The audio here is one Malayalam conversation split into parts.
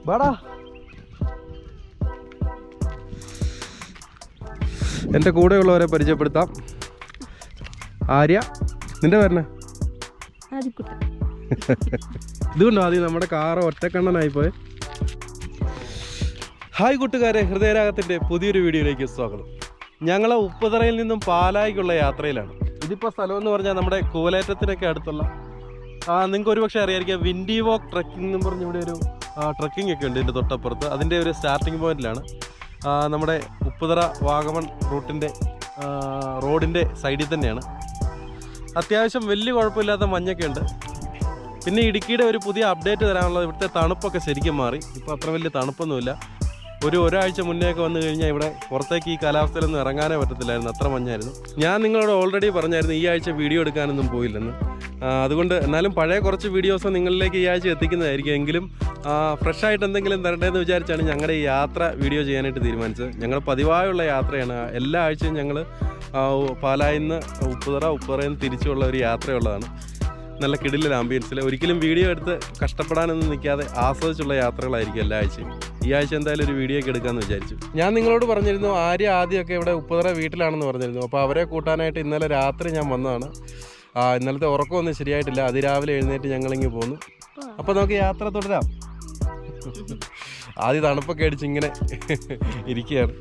വാടാ. എൻ്റെ കൂടെയുള്ളവരെ പരിചയപ്പെടുത്താം. ആര്യ, നിന്റെ പേരെന്നാ? ഇതുകൊണ്ടോ ആദ്യം നമ്മുടെ കാറ് ഒറ്റക്കണ്ണനായിപ്പോയി. ഹായ് കൂട്ടുകാരെ, ഹൃദയരാഗത്തിൻ്റെ പുതിയൊരു വീഡിയോയിലേക്ക് സ്വാഗതം. ഞങ്ങൾ ഉപ്പുതറയിൽ നിന്നും പാലായിക്കുള്ള യാത്രയിലാണ്. ഇതിപ്പോൾ സ്ഥലമെന്ന് പറഞ്ഞാൽ നമ്മുടെ കൂലേറ്റത്തിനൊക്കെ അടുത്തുള്ള നിങ്ങൾക്ക് ഒരുപക്ഷെ അറിയാമായിരിക്കാം, വിൻഡി വോക്ക് ട്രക്കിംഗ് എന്ന് പറഞ്ഞ് ഇവിടെ ഒരു ട്രക്കിംഗ് ഒക്കെ ഉണ്ട് ഇതിൻ്റെ തൊട്ടപ്പുറത്ത്. അതിൻ്റെ ഒരു സ്റ്റാർട്ടിംഗ് പോയിന്റിലാണ്. നമ്മുടെ ഉപ്പുതറ വാഗമൺ റോഡിൻ്റെ സൈഡിൽ തന്നെയാണ്. അത്യാവശ്യം വലിയ കുഴപ്പമില്ലാത്ത മഞ്ഞൊക്കെ ഉണ്ട്. പിന്നെ ഇടുക്കിയുടെ ഒരു പുതിയ അപ്ഡേറ്റ് തരാനുള്ളത്, ഇവിടുത്തെ തണുപ്പൊക്കെ ശരിക്കും മാറി. ഇപ്പോൾ അത്ര വലിയ തണുപ്പൊന്നുമില്ല. ഒരാഴ്ച മുന്നേയൊക്കെ വന്നു കഴിഞ്ഞാൽ ഇവിടെ പുറത്തേക്ക് ഈ കാലാവസ്ഥയിലൊന്നും ഇറങ്ങാനേ പറ്റത്തില്ലായിരുന്നു, അത്ര മഞ്ഞായിരുന്നു. ഞാൻ നിങ്ങളോട് ഓൾറെഡി പറഞ്ഞായിരുന്നു ഈ ആഴ്ച വീഡിയോ എടുക്കാനൊന്നും പോയില്ലെന്ന്. അതുകൊണ്ട് എന്നാലും പഴയ കുറച്ച് വീഡിയോസ് നിങ്ങളിലേക്ക് ഈ ആഴ്ച എത്തിക്കുന്നതായിരിക്കും. എങ്കിലും ഫ്രഷായിട്ട് എന്തെങ്കിലും തരണ്ടേന്ന് വിചാരിച്ചാണ് ഞങ്ങളുടെ ഈ യാത്ര വീഡിയോ ചെയ്യാനായിട്ട് തീരുമാനിച്ചത്. ഞങ്ങൾ പതിവായുള്ള യാത്രയാണ്. എല്ലാ ആഴ്ചയും ഞങ്ങൾ പാലായിൽ നിന്ന് ഉപ്പുതറയിൽ നിന്ന് തിരിച്ചുള്ള ഒരു യാത്രയുള്ളതാണ്. നല്ല കിടിലൻ ആംബിയൻസിൽ ഒരിക്കലും വീഡിയോ എടുത്ത് കഷ്ടപ്പെടാനൊന്നും നിൽക്കാതെ ആസ്വദിച്ചുള്ള യാത്രകളായിരിക്കും എല്ലാ ആഴ്ചയും. ഈ ആഴ്ച എന്തായാലും ഒരു വീഡിയോ ഒക്കെ എടുക്കാമെന്ന് വിചാരിച്ചു. ഞാൻ നിങ്ങളോട് പറഞ്ഞിരുന്നു ആദ്യമൊക്കെ ഇവിടെ ഉപ്പുതറ വീട്ടിലാണെന്ന് പറഞ്ഞിരുന്നു. അപ്പോൾ അവരെ കൂട്ടാനായിട്ട് ഇന്നലെ രാത്രി ഞാൻ വന്നതാണ്. ഇന്നലത്തെ ഉറക്കമൊന്നും ശരിയായിട്ടില്ല. അതിരാവിലെ എഴുന്നേറ്റ് ഞങ്ങളിങ്ങ് പോന്നു. അപ്പോൾ നമുക്ക് യാത്ര തുടരാം. ആദ്യം തണുപ്പൊക്കെ അടിച്ച് ഇങ്ങനെ ഇരിക്കുകയാണ്.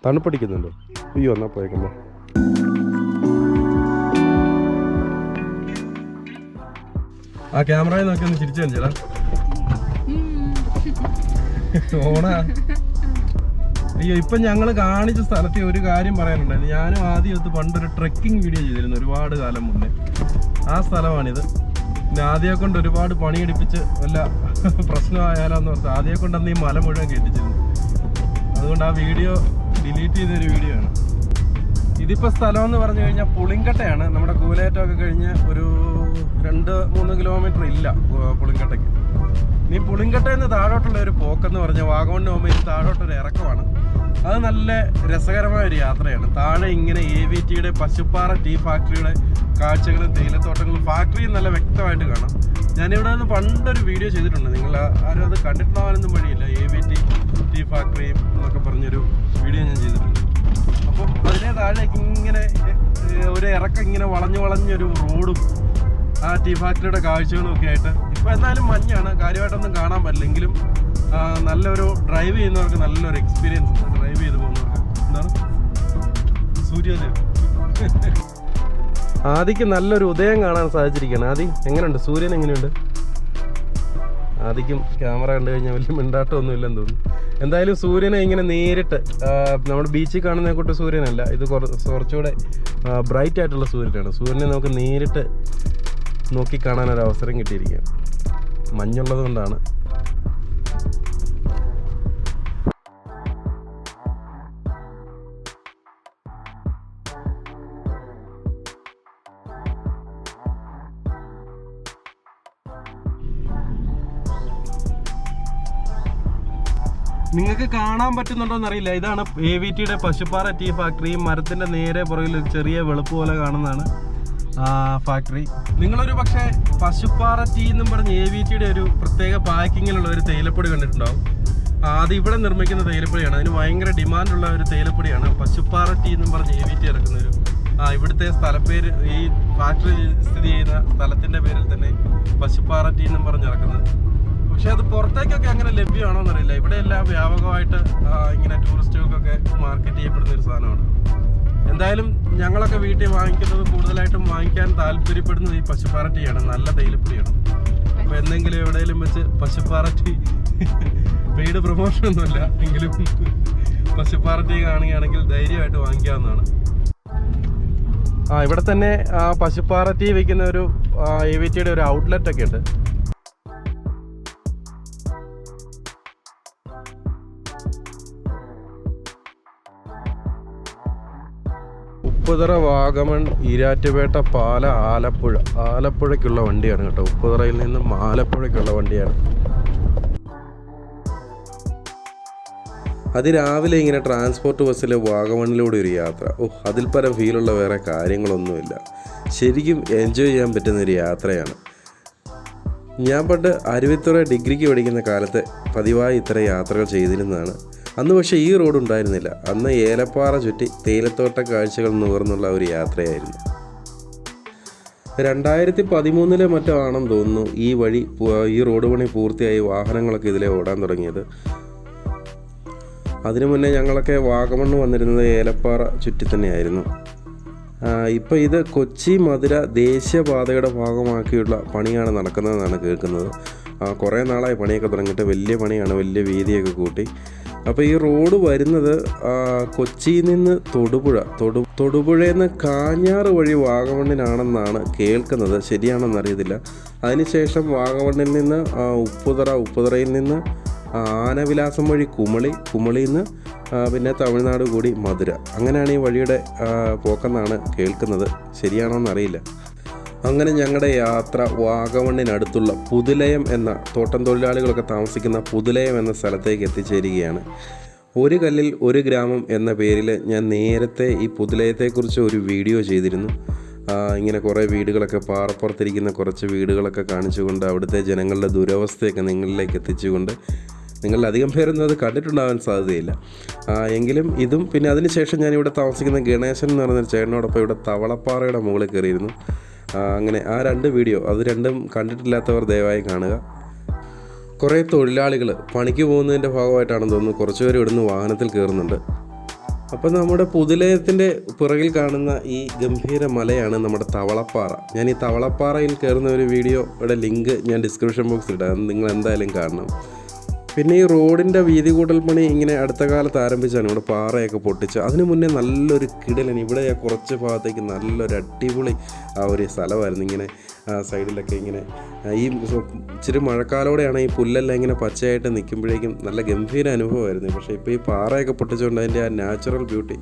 തണുപ്പടിക്കുന്നുണ്ടോ? അയ്യോ, എന്നാ പോയേക്കുമ്പോ. ആ ക്യാമറയിൽ നോക്കി ഒന്ന് ചിരിച്ചു കാണിച്ചടാ. ഓണാ. അയ്യോ, ഇപ്പം ഞങ്ങൾ കാണിച്ച സ്ഥലത്ത് ഒരു കാര്യം പറയാനുണ്ടായിരുന്നു. ഞാനും ആദ്യമത്ത് പണ്ടൊരു ട്രെക്കിംഗ് വീഡിയോ ചെയ്തിരുന്നു ഒരുപാട് കാലം മുന്നേ. ആ സ്ഥലമാണിത്. പിന്നെ ആദ്യമെ കൊണ്ട് ഒരുപാട് പണിയെടുപ്പിച്ച് വല്ല പ്രശ്നമായാലോന്ന് ഓർത്ത് ആദ്യമെ കൊണ്ട് അന്ന് ഈ മല മുഴുവൻ കെട്ടിച്ചിരുന്നു. അതുകൊണ്ട് ആ വീഡിയോ ഡിലീറ്റ് ചെയ്തൊരു വീഡിയോ ആണ്. ഇതിപ്പോൾ സ്ഥലം എന്ന് പറഞ്ഞു കഴിഞ്ഞാൽ പുളിങ്കട്ടയാണ്. നമ്മുടെ കൂലേറ്റമൊക്കെ കഴിഞ്ഞ് ഒരു 2-3 കിലോമീറ്റർ ഇല്ല പുളിങ്കട്ടയ്ക്ക്. ഈ പുളിങ്കട്ടയിൽ നിന്ന് താഴോട്ടുള്ള ഒരു പോക്കെന്ന് പറഞ്ഞാൽ വാഗമണ്ണിന് പോകുമ്പോൾ ഇത് താഴോട്ടൊരു ഇറക്കമാണ്. അത് നല്ല രസകരമായ ഒരു യാത്രയാണ്. താഴെ ഇങ്ങനെ AVTയുടെ പശുപ്പാറ ടീ ഫാക്ടറിയുടെ കാഴ്ചകളും തേയിലത്തോട്ടങ്ങളും ഫാക്ടറിയും നല്ല വ്യക്തമായിട്ട് കാണാം. ഞാനിവിടെ നിന്ന് പണ്ടൊരു വീഡിയോ ചെയ്തിട്ടുണ്ട്. നിങ്ങൾ ആരും അത് കണ്ടിട്ടുണ്ടാവാനൊന്നും വഴിയില്ല. AVT ടീ ഫാക്ടറിയും എന്നൊക്കെ പറഞ്ഞൊരു വീഡിയോ ഞാൻ ചെയ്തിട്ടുണ്ട്. അപ്പം അതിനെ താഴേക്ക് ഇങ്ങനെ ഒരു ഇറക്കം ഇങ്ങനെ വളഞ്ഞൊരു റോഡും ആ ടീ ഫാക്ടറിയുടെ കാഴ്ചകളും ഒക്കെ ആയിട്ട്. ഇപ്പോൾ എന്തായാലും മഞ്ഞാണ്, കാര്യമായിട്ടൊന്നും കാണാൻ പറ്റില്ലെങ്കിലും നല്ലൊരു ഡ്രൈവ് ചെയ്യുന്നവർക്ക് നല്ലൊരു എക്സ്പീരിയൻസ്. ഡ്രൈവ് ചെയ്ത് പോകുന്നവർക്ക് എന്താണ് സൂര്യോദയം. ആദിക്ക് നല്ലൊരു ഉദയം കാണാൻ സാധിച്ചിരിക്കുകയാണ്. ആദി എങ്ങനെയുണ്ട്? സൂര്യൻ എങ്ങനെയുണ്ട്? ആദിക്കും ക്യാമറ കണ്ടു കഴിഞ്ഞാൽ വലിയ മിണ്ടാട്ടമൊന്നും ഇല്ലെന്ന് തോന്നുന്നു. എന്തായാലും സൂര്യനെ ഇങ്ങനെ നേരിട്ട് നമ്മുടെ ബീച്ചിൽ കാണുന്ന കൂട്ട് സൂര്യനല്ല, ഇത് കുറച്ചുകൂടെ ബ്രൈറ്റ് ആയിട്ടുള്ള സൂര്യനാണ്. സൂര്യനെ നമുക്ക് നേരിട്ട് നോക്കി കാണാനൊരു അവസരം കിട്ടിയിരിക്കുകയാണ്. മഞ്ഞുള്ളത് കൊണ്ടാണ്. നിങ്ങൾക്ക് കാണാൻ പറ്റുന്നുണ്ടോന്ന് അറിയില്ല. ഇതാണ് AVTയുടെ പശുപ്പാറ ടീ ഫാക്ടറി. മരത്തിന്റെ നേരെ പുറകിൽ ഒരു ചെറിയ വെളുപ്പ് പോലെ കാണുന്നതാണ് ഫാക്ടറി. നിങ്ങളൊരു പക്ഷേ പശുപ്പാറ ടീ എന്നും പറഞ്ഞ് AVTയുടെ ഒരു പ്രത്യേക പാക്കിങ്ങിലുള്ള ഒരു തേയിലപ്പൊടി കണ്ടിട്ടുണ്ടാവും. അത് ഇവിടെ നിർമ്മിക്കുന്ന തേയിലപ്പൊടിയാണ്. അതിന് ഭയങ്കര ഡിമാൻഡുള്ള ഒരു തേയിലപ്പൊടിയാണ് പശുപ്പാറ ടീ എന്നും പറഞ്ഞ് AVT ഇറക്കുന്നൊരു. ഇവിടുത്തെ സ്ഥലപ്പേര്, ഈ ഫാക്ടറി സ്ഥിതി ചെയ്യുന്ന സ്ഥലത്തിന്റെ പേരിൽ തന്നെ പശുപ്പാറ ടീ എന്നും പറഞ്ഞ് ഇറക്കുന്നത്. പക്ഷെ അത് പുറത്തേക്കൊക്കെ അങ്ങനെ ലഭ്യമാണോ എന്നറിയില്ല. ഇവിടെ എല്ലാം വ്യാപകമായിട്ട് ഇങ്ങനെ ടൂറിസ്റ്റുകൾക്കൊക്കെ മാർക്കറ്റ് ചെയ്യപ്പെടുന്ന ഒരു സാധനമാണ്. എന്തായാലും ഞങ്ങളൊക്കെ വീട്ടിൽ വാങ്ങിക്കുന്നത്, കൂടുതലായിട്ടും വാങ്ങിക്കാൻ താല്പര്യപ്പെടുന്നത് ഈ പശുപ്പാറ ടീയാണ്. നല്ല തേയിലപ്പൊടിയാണ്. അപ്പോൾ എന്തെങ്കിലും എവിടെയെങ്കിലും വെച്ച് പശുപ്പാറ ടീ, പെയ്ഡ് പ്രൊമോഷൻ ഒന്നുമില്ല എങ്കിലും പശുപ്പാറ ടീ കാണുകയാണെങ്കിൽ ധൈര്യമായിട്ട് വാങ്ങിക്കാവുന്നതാണ്. ഇവിടെ തന്നെ പശുപ്പാറ ടീ വയ്ക്കുന്ന ഒരു AVTയുടെ ഒരു ഔട്ട്ലെറ്റ് ഒക്കെ ഉണ്ട്. ഉപ്പുതറ, വാഗമൺ, ഈരാറ്റുപേട്ട, പാല, ആലപ്പുഴയ്ക്കുള്ള വണ്ടിയാണ് കേട്ടോ. ഉപ്പുതറയിൽ നിന്നും ആലപ്പുഴയ്ക്കുള്ള വണ്ടിയാണ്. അതിരാവിലെ ഇങ്ങനെ ട്രാൻസ്പോർട്ട് ബസ്സിൽ വാഗമണിലൂടെ ഒരു യാത്ര. അതിൽ പരം ഫീലുള്ള വേറെ കാര്യങ്ങളൊന്നുമില്ല. ശരിക്കും എൻജോയ് ചെയ്യാൻ പറ്റുന്നൊരു യാത്രയാണ്. ഞാൻ പണ്ട് അരുവിത്തുറ ഡിഗ്രിക്ക് പഠിക്കുന്ന കാലത്ത് പതിവായി ഇത്തരം യാത്രകൾ ചെയ്തിരുന്നതാണ്. അന്ന് പക്ഷേ ഈ റോഡ് ഉണ്ടായിരുന്നില്ല. അന്ന് ഏലപ്പാറ ചുറ്റി തേയിലത്തോട്ട കാഴ്ചകൾ നുകർന്നുള്ള ഒരു യാത്രയായിരുന്നു. 2013 മറ്റോ ആണെന്ന് തോന്നുന്നു ഈ റോഡ് പണി പൂർത്തിയായി വാഹനങ്ങളൊക്കെ ഇതിലെ ഓടാൻ തുടങ്ങിയത്. അതിനു മുന്നേ ഞങ്ങളൊക്കെ വാഗമണ്ണ് വന്നിരുന്നത് ഏലപ്പാറ ചുറ്റി തന്നെയായിരുന്നു. ഇപ്പോൾ ഇത് കൊച്ചി മധുര ദേശീയപാതയുടെ ഭാഗമാക്കിയുള്ള പണിയാണ് നടക്കുന്നതെന്നാണ് കേൾക്കുന്നത്. കുറേ നാളായി പണിയൊക്കെ തുടങ്ങിയിട്ട്. വലിയ പണിയാണ്, വലിയ വീതിയൊക്കെ കൂട്ടി. അപ്പോൾ ഈ റോഡ് വരുന്നത് കൊച്ചിയിൽ നിന്ന് തൊടുപുഴയിൽ നിന്ന് കാഞ്ഞാറ് വഴി വാഗമണ്ണിനാണെന്നാണ് കേൾക്കുന്നത്. ശരിയാണെന്നറിയത്തില്ല. അതിനുശേഷം വാഗമണ്ണിൽ നിന്ന് ഉപ്പുതറയിൽ നിന്ന് ആനവിലാസം വഴി കുമളിയിൽ നിന്ന് പിന്നെ തമിഴ്നാട് കൂടി മധുര. അങ്ങനെയാണ് ഈ വഴിയുടെ പോക്കെന്നാണ് കേൾക്കുന്നത്. ശരിയാണോ എന്നറിയില്ല. അങ്ങനെ ഞങ്ങളുടെ യാത്ര വാഗമണ്ണിനടുത്തുള്ള പുതുലയം എന്ന തോട്ടം തൊഴിലാളികളൊക്കെ താമസിക്കുന്ന പുതുലയം എന്ന സ്ഥലത്തേക്ക് എത്തിച്ചേരുകയാണ്. ഒരു കല്ലിൽ ഒരു ഗ്രാമം എന്ന പേരിൽ ഞാൻ നേരത്തെ ഈ പുതുലയത്തെക്കുറിച്ച് ഒരു വീഡിയോ ചെയ്തിരുന്നു. ഇങ്ങനെ കുറേ വീടുകളൊക്കെ പാറപ്പുറത്തിരിക്കുന്ന കുറച്ച് വീടുകളൊക്കെ കാണിച്ചുകൊണ്ട് അവിടുത്തെ ജനങ്ങളുടെ ദുരവസ്ഥയൊക്കെ നിങ്ങളിലേക്ക് എത്തിച്ചുകൊണ്ട്, നിങ്ങളിൽ അധികം പേരൊന്നും അത് കണ്ടിട്ടുണ്ടാകാൻ സാധ്യതയില്ല. എങ്കിലും ഇതും പിന്നെ അതിനുശേഷം ഞാനിവിടെ താമസിക്കുന്ന ഗണേശൻ എന്ന് പറയുന്നൊരു ചേട്ടനോടൊപ്പം ഇവിടെ തവളപ്പാറയുടെ മുകളിൽ കയറിയിരുന്നു. അങ്ങനെ ആ 2 വീഡിയോ, അത് രണ്ടും കണ്ടിട്ടില്ലാത്തവർ ദയവായി കാണുക. കുറേ തൊഴിലാളികൾ പണിക്ക് പോകുന്നതിൻ്റെ ഭാഗമായിട്ടാണെന്ന് തോന്നുന്നു കുറച്ച് പേര് ഇവിടുന്ന് വാഹനത്തിൽ കയറുന്നുണ്ട്. അപ്പോൾ നമ്മുടെ പുതുലയത്തിൻ്റെ പിറകിൽ കാണുന്ന ഈ ഗംഭീര മലയാണ് നമ്മുടെ തവളപ്പാറ. ഞാൻ ഈ തവളപ്പാറയിൽ കയറുന്ന ഒരു വീഡിയോയുടെ ലിങ്ക് ഞാൻ ഡിസ്ക്രിപ്ഷൻ ബോക്സിൽ ഇടാം, നിങ്ങൾ എന്തായാലും കാണണം. പിന്നെ ഈ റോഡിൻ്റെ വീതി കൂട്ടൽ പണി ഇങ്ങനെ അടുത്ത കാലത്ത് ആരംഭിച്ചാണ്. ഇവിടെ പാറയൊക്കെ പൊട്ടിച്ച് അതിന് മുന്നേ നല്ലൊരു കിടലൻ, ഇവിടെ കുറച്ച് ഭാഗത്തേക്ക് നല്ലൊരു അടിപൊളി ഒരു സ്ഥലമായിരുന്നു. ഇങ്ങനെ സൈഡിലൊക്കെ ഇങ്ങനെ ഈ ഇച്ചിരി മഴക്കാലോടെയാണ് ഈ പുല്ലെല്ലാം ഇങ്ങനെ പച്ചയായിട്ട് നിൽക്കുമ്പോഴേക്കും നല്ല ഗംഭീര അനുഭവമായിരുന്നു. പക്ഷേ ഇപ്പോൾ ഈ പാറയൊക്കെ പൊട്ടിച്ചുകൊണ്ട് അതിൻ്റെ ആ നാച്ചുറൽ ബ്യൂട്ടി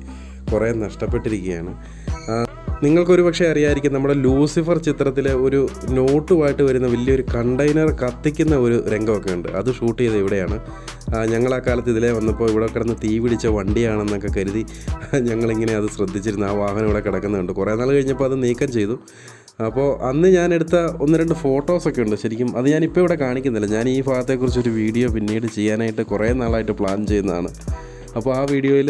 കുറേ നഷ്ടപ്പെട്ടിരിക്കുകയാണ്. നിങ്ങൾക്കൊരു പക്ഷേ അറിയാമായിരിക്കും, നമ്മുടെ ലൂസിഫർ ചിത്രത്തിലെ ഒരു നോട്ടുമായിട്ട് വരുന്ന വലിയൊരു കണ്ടെയ്നർ കത്തിക്കുന്ന ഒരു രംഗമൊക്കെ ഉണ്ട്. അത് ഷൂട്ട് ചെയ്ത് ഇവിടെയാണ്. ഞങ്ങൾ ആ കാലത്ത് ഇതിലേ വന്നപ്പോൾ ഇവിടെ കിടന്ന് തീ പിടിച്ച വണ്ടിയാണെന്നൊക്കെ കരുതി ഞങ്ങളിങ്ങനെ അത് ശ്രദ്ധിച്ചിരുന്നു. ആ വാഹനം ഇവിടെ കിടക്കുന്നുണ്ട്. കുറേ നാൾ കഴിഞ്ഞപ്പോൾ അത് നീക്കം ചെയ്തു. അപ്പോൾ അന്ന് ഞാനെടുത്ത 1-2 ഫോട്ടോസൊക്കെ ഉണ്ട്. ശരിക്കും അത് ഞാനിപ്പോൾ ഇവിടെ കാണിക്കുന്നില്ല. ഞാൻ ഈ ഭാഗത്തെക്കുറിച്ചൊരു വീഡിയോ പിന്നീട് ചെയ്യാനായിട്ട് കുറേ നാളായിട്ട് പ്ലാൻ ചെയ്യുന്നതാണ്. അപ്പോൾ ആ വീഡിയോയിൽ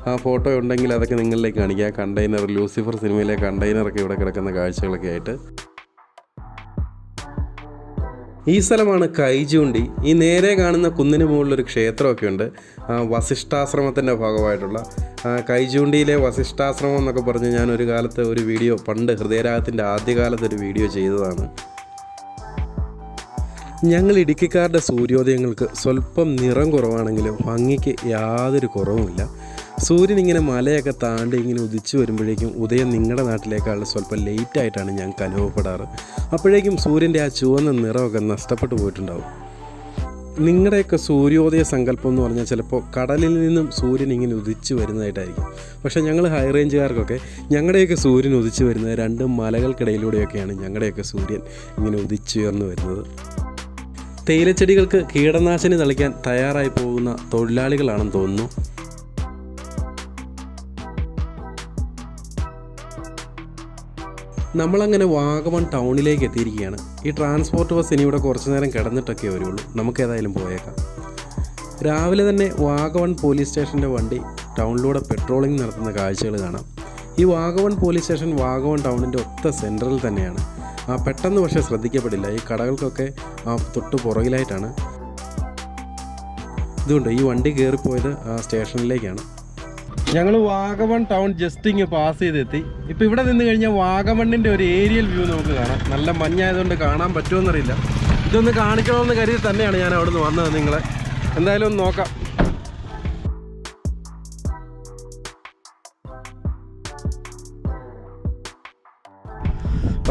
ആ ഫോട്ടോ ഉണ്ടെങ്കിൽ അതൊക്കെ നിങ്ങളിലേക്ക് കാണിക്കുക. കണ്ടെയ്നർ, ലൂസിഫർ സിനിമയിലെ കണ്ടെയ്നറൊക്കെ ഇവിടെ കിടക്കുന്ന കാഴ്ചകളൊക്കെ ആയിട്ട്. ഈ സ്ഥലമാണ് കൈചൂണ്ടി. ഈ നേരെ കാണുന്ന കുന്നിന് മുകളിലൊരു ക്ഷേത്രമൊക്കെ ഉണ്ട്. വസിഷ്ഠാശ്രമത്തിൻ്റെ ഭാഗമായിട്ടുള്ള കൈചൂണ്ടിയിലെ വസിഷ്ഠാശ്രമം എന്നൊക്കെ പറഞ്ഞ് ഞാനൊരു കാലത്ത് ഒരു വീഡിയോ, പണ്ട് ഹൃദയരാഗത്തിൻ്റെ ആദ്യകാലത്തൊരു വീഡിയോ ചെയ്തതാണ്. ഞങ്ങൾ ഇടുക്കിക്കാരുടെ സൂര്യോദയങ്ങൾക്ക് സ്വല്പം നിറം കുറവാണെങ്കിലും ഭംഗിക്ക് യാതൊരു കുറവുമില്ല. സൂര്യൻ ഇങ്ങനെ മലയൊക്കെ താണ്ടി ഇങ്ങനെ ഉദിച്ചു വരുമ്പോഴേക്കും ഉദയം നിങ്ങളുടെ നാട്ടിലേക്കാളും സ്വല്പം ലേറ്റായിട്ടാണ് ഞങ്ങൾക്ക് അനുഭവപ്പെടാറ്. അപ്പോഴേക്കും സൂര്യൻ്റെ ആ ചുവന്ന നിറമൊക്കെ നഷ്ടപ്പെട്ടു പോയിട്ടുണ്ടാവും. നിങ്ങളുടെയൊക്കെ സൂര്യോദയ സങ്കല്പം എന്ന് പറഞ്ഞാൽ ചിലപ്പോൾ കടലിൽ നിന്നും സൂര്യൻ ഇങ്ങനെ ഉദിച്ചു വരുന്നതായിട്ടായിരിക്കും. പക്ഷേ ഞങ്ങൾ ഹൈ റേഞ്ചുകാർക്കൊക്കെ ഞങ്ങളുടെയൊക്കെ സൂര്യൻ ഉദിച്ചു വരുന്നത് 2 മലകൾക്കിടയിലൂടെയൊക്കെയാണ് ഞങ്ങളുടെയൊക്കെ സൂര്യൻ ഇങ്ങനെ ഉദിച്ചുയർന്നു വരുന്നത്. തേയിലച്ചെടികൾക്ക് കീടനാശിനി തളിക്കാൻ തയ്യാറായി പോകുന്ന തൊഴിലാളികളാണെന്ന് തോന്നുന്നു. നമ്മളങ്ങനെ വാഗമൺ ടൗണിലേക്ക് എത്തിയിരിക്കുകയാണ്. ഈ ട്രാൻസ്പോർട്ട് ബസ് ഇനി ഇവിടെ കുറച്ച് നേരം കിടന്നിട്ടൊക്കെ വരുള്ളൂ. നമുക്കേതായാലും പോയേക്കാം. രാവിലെ തന്നെ വാഗമൺ പോലീസ് സ്റ്റേഷൻ്റെ വണ്ടി ടൗണിലൂടെ പെട്രോളിംഗ് നടത്തുന്ന കാഴ്ചകൾ കാണാം. ഈ വാഗമൺ പോലീസ് സ്റ്റേഷൻ വാഗമൺ ടൗണിൻ്റെ ഒത്ത സെൻറ്ററിൽ തന്നെയാണ്. പെട്ടെന്ന് പക്ഷേ ശ്രദ്ധിക്കപ്പെടില്ല. ഈ കടകൾക്കൊക്കെ തൊട്ട് പുറകിലായിട്ടാണ്. ഇതുകൊണ്ട് ഈ വണ്ടി കയറിപ്പോയത് ആ സ്റ്റേഷനിലേക്കാണ്. ഞങ്ങൾ വാഗമൺ ടൗൺ ജസ്റ്റ് ഇങ്ങ് പാസ് ചെയ്തെത്തി. ഇപ്പോൾ ഇവിടെ നിന്ന് കഴിഞ്ഞാൽ വാഗമണ്ണിൻ്റെ ഒരു ഏരിയൽ വ്യൂ നമുക്ക് കാണാം. നല്ല മഞ്ഞായതുകൊണ്ട് കാണാൻ പറ്റുമെന്നറിയില്ല. ഇതൊന്ന് കാണിക്കണമെന്ന് കരുതി തന്നെയാണ് ഞാൻ അവിടെ നിന്ന് വന്നത്. നിങ്ങളെ എന്തായാലും ഒന്ന് നോക്കാം.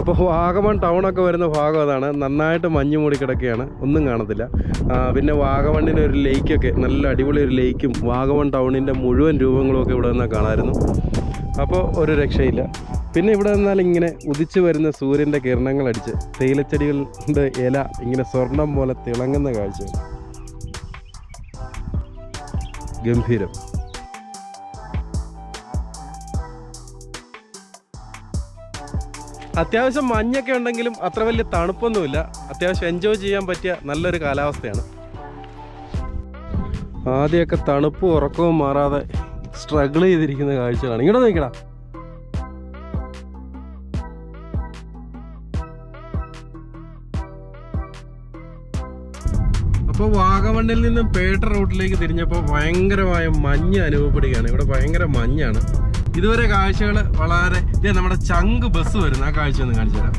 അപ്പോൾ വാഗമൺ ടൗണൊക്കെ വരുന്ന ഭാഗം അതാണ്. നന്നായിട്ട് മഞ്ഞ് മൂടി കിടക്കുകയാണ്, ഒന്നും കാണത്തില്ല. പിന്നെ വാഗമണ്ണിൻ്റെ ഒരു ലേക്കൊക്കെ, നല്ല അടിപൊളി ഒരു ലേക്കും വാഗമൺ ടൗണിൻ്റെ മുഴുവൻ രൂപങ്ങളുമൊക്കെ ഇവിടെ നിന്നാൽ കാണാമായിരുന്നു. അപ്പോൾ ഒരു രക്ഷയില്ല. പിന്നെ ഇവിടെ നിന്നാൽ ഇങ്ങനെ ഉദിച്ചു വരുന്ന സൂര്യൻ്റെ കിരണങ്ങളടിച്ച് തേയിലച്ചെടികളുടെ ഇല ഇങ്ങനെ സ്വർണം പോലെ തിളങ്ങുന്ന കാഴ്ച ഗംഭീരം. അത്യാവശ്യം മഞ്ഞൊക്കെ ഉണ്ടെങ്കിലും അത്ര വലിയ തണുപ്പൊന്നുമില്ല. അത്യാവശ്യം എൻജോയ് ചെയ്യാൻ പറ്റിയ നല്ലൊരു കാലാവസ്ഥയാണ്. ആദ്യമൊക്കെ തണുപ്പും ഉറക്കവും മാറാതെ സ്ട്രഗിൾ ചെയ്തിരിക്കുന്ന കാഴ്ചകളാണ്. ഇങ്ങോട്ട് നോക്കടാ. അപ്പോൾ വാഗമണ്ണിൽ നിന്നും പേട്ട റൂട്ടിലേക്ക് തിരിഞ്ഞപ്പോൾ ഭയങ്കരമായ മഞ്ഞ് അനുഭവപ്പെടുകയാണ്. ഇവിടെ ഭയങ്കര മഞ്ഞാണ്. ഇതുവരെ കാഴ്ചകൾ വളരെ നമ്മുടെ ചങ്ക് ബസ് വരുന്ന ആ കാഴ്ച ഒന്ന് കാണിച്ചു തരാം.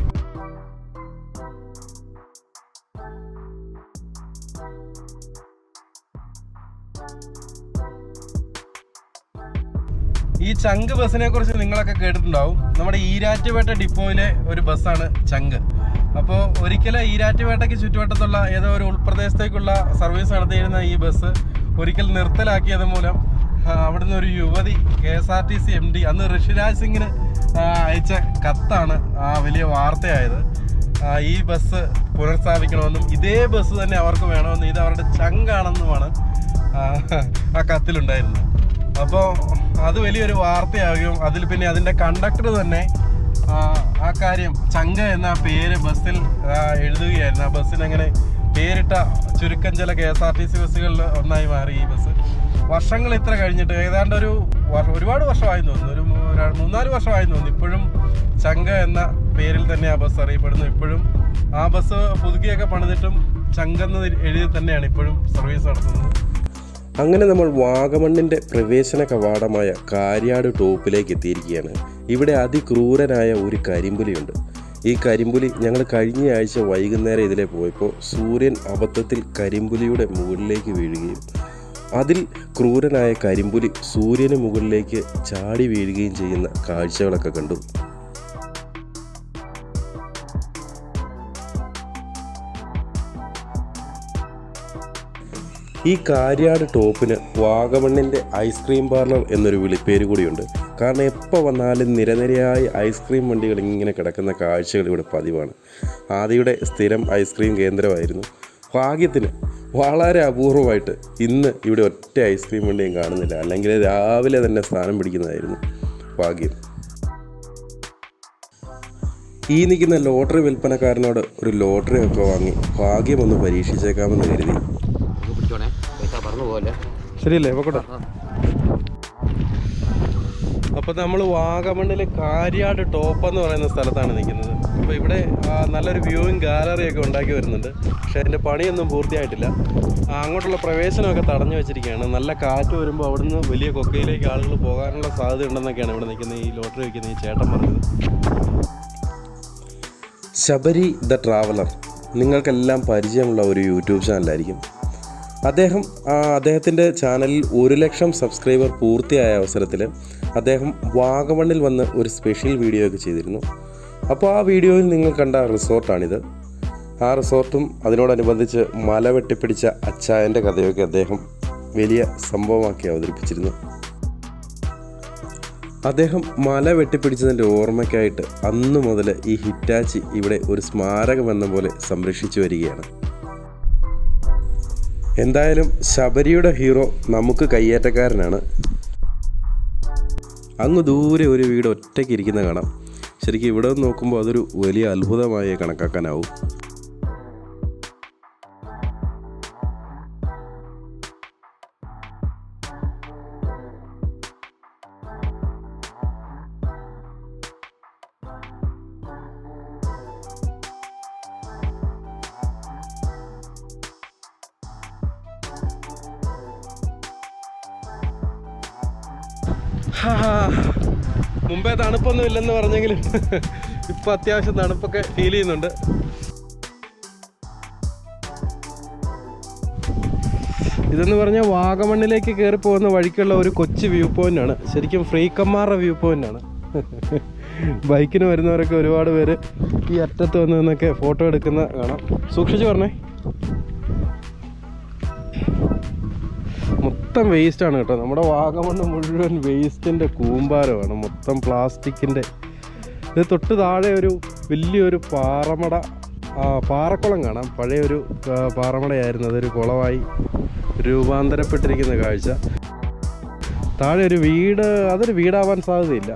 ഈ ചങ്ക് ബസ്സിനെ കുറിച്ച് നിങ്ങളൊക്കെ കേട്ടിട്ടുണ്ടാവും. നമ്മുടെ ഈരാറ്റുപേട്ട ഡിപ്പോയിലെ ഒരു ബസ്സാണ് ചങ്ക്. അപ്പോൾ ഒരിക്കലും ഈരാറ്റുപേട്ടയ്ക്ക് ചുറ്റുവട്ടത്തുള്ള ഏതോ ഒരു ഉൾപ്രദേശത്തേക്കുള്ള സർവീസ് നടത്തിയിരുന്ന ഈ ബസ് ഒരിക്കൽ നിർത്തലാക്കിയത് മൂലം അവിടുന്ന് ഒരു യുവതി KSRTC MD അന്ന് ഋഷിരാജ് സിംഗിന് അയച്ച കത്താണ് വലിയ വാർത്തയായത്. ഈ ബസ് പുനഃസ്ഥാപിക്കണമെന്നും ഇതേ ബസ് തന്നെ അവർക്ക് വേണമെന്നും ഇത് അവരുടെ ചങ്കാണെന്നുമാണ് ആ കത്തിലുണ്ടായിരുന്നത്. അപ്പോൾ അത് വലിയൊരു വാർത്തയാകുകയും അതിൽ പിന്നെ അതിൻ്റെ കണ്ടക്ടർ തന്നെ ആ കാര്യം ചങ്ക എന്ന പേര് ബസ്സിൽ എഴുതുകയായിരുന്നു. ആ ബസ്സിനങ്ങനെ പേരിട്ട ചുരുക്കം ചില KSRTC ബസ്സുകളിൽ ഒന്നായി മാറി ഈ ബസ്. വർഷങ്ങൾ ഇത്ര കഴിഞ്ഞിട്ട് ഏതാണ്ട് ഒരുപാട് വർഷമായി തോന്നുന്നു, ഒരു 3-4 വർഷമായി തോന്നുന്നു. ഇപ്പോഴും ചങ്ക എന്ന പേരിൽ തന്നെ ആ ബസ് അറിയപ്പെടുന്നു. ഇപ്പോഴും ആ ബസ് പുതുക്കിയൊക്കെ പണിതിട്ടും ചങ്കെന്ന് എഴുതി തന്നെയാണ് ഇപ്പോഴും സർവീസ് നടത്തുന്നത്. അങ്ങനെ നമ്മൾ വാഗമണ്ണിൻ്റെ പ്രവേശന കവാടമായ കാര്യാട് ടോപ്പിലേക്ക് എത്തിയിരിക്കുകയാണ്. ഇവിടെ അതിക്രൂരനായ ഒരു കരിമ്പുലിയുണ്ട്. ഈ കരിമ്പുലി ഞങ്ങൾ കഴിഞ്ഞ ആഴ്ച വൈകുന്നേരം ഇതിലെ പോയപ്പോൾ സൂര്യൻ അബദ്ധത്തിൽ കരിമ്പുലിയുടെ മുകളിലേക്ക് വീഴുകയും അതിൽ ക്രൂരനായ കരിമ്പുലി സൂര്യന് മുകളിലേക്ക് ചാടി വീഴുകയും ചെയ്യുന്ന കാഴ്ചകളൊക്കെ കണ്ടു. ഈ കാര്യാട് ടോപ്പിന് വാഗമണ്ണിൻ്റെ ഐസ്ക്രീം പാർലർ എന്നൊരു വിളിപ്പേര് കൂടിയുണ്ട്. കാരണം എപ്പോൾ വന്നാലും നിരനിരയായി ഐസ്ക്രീം വണ്ടികൾ ഇങ്ങനെ കിടക്കുന്ന കാഴ്ചകൾ ഇവിടെ പതിവാണ്. ആദിയുടെ സ്ഥിരം ഐസ്ക്രീം കേന്ദ്രമായിരുന്നു. ഭാഗ്യത്തിന് വളരെ അപൂർവമായിട്ട് ഇന്ന് ഇവിടെ ഒറ്റ ഐസ്ക്രീം വണ്ടിയും കാണുന്നില്ല. അല്ലെങ്കിൽ രാവിലെ തന്നെ സ്ഥാനം പിടിക്കുന്നതായിരുന്നു. ഭാഗ്യം. ഈ നിൽക്കുന്ന ലോട്ടറി വിൽപ്പനക്കാരനോട് ഒരു ലോട്ടറി ഒക്കെ വാങ്ങി ഭാഗ്യമൊന്ന് പരീക്ഷിച്ചേക്കാമെന്ന് കരുതി. ശരിയല്ലേ പോക്കട്ടെ. അപ്പോൾ നമ്മൾ വാഗമണ്ണിലെ കാര്യാട് ടോപ്പ് എന്ന് പറയുന്ന സ്ഥലത്താണ് നിൽക്കുന്നത്. അപ്പോൾ ഇവിടെ നല്ലൊരു വ്യൂയിങ് ഗാലറിയൊക്കെ ഉണ്ടാക്കി വരുന്നുണ്ട്. പക്ഷേ അതിൻ്റെ പണിയൊന്നും പൂർത്തിയായിട്ടില്ല. അങ്ങോട്ടുള്ള പ്രവേശനമൊക്കെ തടഞ്ഞു വെച്ചിരിക്കുകയാണ്. നല്ല കാറ്റ് വരുമ്പോൾ അവിടുന്ന് വലിയ കൊക്കയിലേക്ക് ആളുകൾ പോകാനുള്ള സാധ്യത ഉണ്ടെന്നൊക്കെയാണ് ഇവിടെ നിൽക്കുന്ന ഈ ലോട്ടറി വയ്ക്കുന്ന ഈ ചേട്ടൻ പറഞ്ഞത്. ശബരി ദ ട്രാവലർ നിങ്ങൾക്കെല്ലാം പരിചയമുള്ള ഒരു യൂട്യൂബ് ചാനലായിരിക്കും. അദ്ദേഹത്തിൻ്റെ ചാനലിൽ 1 ലക്ഷം സബ്സ്ക്രൈബർ പൂർത്തിയായ അവസരത്തിൽ അദ്ദേഹം വാഗമണ്ണിൽ വന്ന് ഒരു സ്പെഷ്യൽ വീഡിയോ ഒക്കെ ചെയ്തിരുന്നു. അപ്പോൾ ആ വീഡിയോയിൽ നിങ്ങൾ കണ്ട റിസോർട്ടാണിത്. ആ റിസോർട്ടും അതിനോടനുബന്ധിച്ച് മല വെട്ടിപ്പിടിച്ച അച്ചായൻ്റെ കഥയൊക്കെ അദ്ദേഹം വലിയ സംഭവമാക്കി അവതരിപ്പിച്ചിരുന്നു. അദ്ദേഹം മല വെട്ടിപ്പിടിച്ചതിൻ്റെ ഓർമ്മയ്ക്കായിട്ട് അന്നു മുതൽ ഈ ഹിറ്റാച്ചി ഇവിടെ ഒരു സ്മാരകമെന്ന പോലെ സംരക്ഷിച്ചു വരികയാണ്. എന്തായാലും ശബരിയുടെ ഹീറോ നമുക്ക് കയ്യേറ്റക്കാരനാണ്. അങ്ങ് ദൂരെ ഒരു വീട് ഒറ്റയ്ക്ക് ഇരിക്കുന്ന കാണാം. ശരിക്കും ഇവിടെ നിന്ന് നോക്കുമ്പോൾ അതൊരു വലിയ അത്ഭുതമായി കണക്കാക്കാനാവും. മുമ്പേ തണുപ്പൊന്നും ഇല്ലെന്ന് പറഞ്ഞെങ്കിലും ഇപ്പോൾ അത്യാവശ്യം തണുപ്പൊക്കെ ഫീൽ ചെയ്യുന്നുണ്ട്. ഇതെന്ന് പറഞ്ഞാൽ വാഗമണ്ണിലേക്ക് കയറി പോകുന്ന വഴിക്കുള്ള ഒരു കൊച്ചു വ്യൂ പോയിൻ്റാണ്. ശരിക്കും ഫ്രീക്കന്മാരുടെ വ്യൂ പോയിൻ്റാണ്. ബൈക്കിന് വരുന്നവരൊക്കെ ഒരുപാട് പേര് ഈ അറ്റത്ത് വന്ന് നിന്നൊക്കെ ഫോട്ടോ എടുക്കുന്ന കാണാം. സൂക്ഷിച്ച് പറഞ്ഞേ. മൊത്തം വേസ്റ്റാണ് കേട്ടോ. നമ്മുടെ വാഗമണ്ണ് മുഴുവൻ വേസ്റ്റിൻ്റെ കൂമ്പാരമാണ്. മൊത്തം പ്ലാസ്റ്റിക്കിൻ്റെ. ഇത് തൊട്ട് താഴെ ഒരു വലിയൊരു പാറക്കുളം കാണാം. പഴയൊരു പാറമടയായിരുന്നു. അതൊരു കുളമായി രൂപാന്തരപ്പെട്ടിരിക്കുന്ന കാഴ്ച. താഴെ ഒരു വീട്, അതൊരു വീടാവാൻ സാധ്യതയില്ല.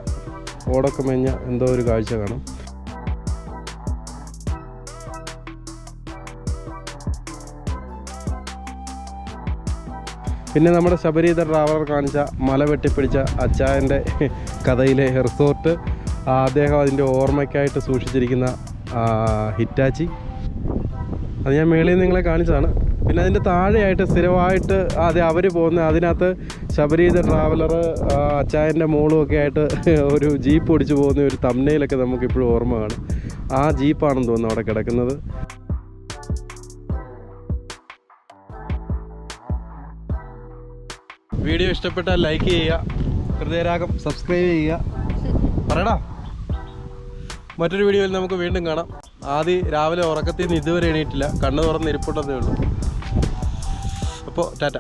ഓടൊക്കെ മേഞ്ഞ എന്തോ ഒരു കാഴ്ച കാണാം. പിന്നെ നമ്മുടെ ശബരീധർ ട്രാവലർ കാണിച്ച മല വെട്ടിപ്പിടിച്ച അച്ചായൻ്റെ കഥയിലെ റിസോർട്ട്, അദ്ദേഹം അതിൻ്റെ ഓർമ്മയ്ക്കായിട്ട് സൂക്ഷിച്ചിരിക്കുന്ന ഹിറ്റാച്ചി, അത് ഞാൻ മേളിൽ നിങ്ങളെ കാണിച്ചതാണ്. പിന്നെ അതിൻ്റെ താഴെയായിട്ട് സ്ഥിരമായിട്ട് അവർ പോകുന്ന അതിനകത്ത് ശബരീധർ ട്രാവലർ അച്ചായൻ്റെ മോളും ഒക്കെ ആയിട്ട് ഒരു ജീപ്പ് ഓടിച്ച് പോകുന്ന ഒരു തംബ്നെയിലൊക്കെ നമുക്കിപ്പോഴും ഓർമ്മ കാണും. ആ ജീപ്പാണെന്ന് തോന്നുന്നു അവിടെ കിടക്കുന്നത്. വീഡിയോ ഇഷ്ടപ്പെട്ടാൽ ലൈക്ക് ചെയ്യുക, ഹൃദയരാഗം സബ്സ്ക്രൈബ് ചെയ്യുക. പറയടാ, മറ്റൊരു വീഡിയോയിൽ നമുക്ക് വീണ്ടും കാണാം. ആദ്യം രാവിലെ ഉറക്കത്തിൽ നിന്ന് ഇതുവരെ എണീറ്റില്ല, കണ്ണ് തുറന്ന് ഇരിപ്പുണ്ടെന്നേ ഉള്ളൂ. അപ്പോൾ ടാറ്റ.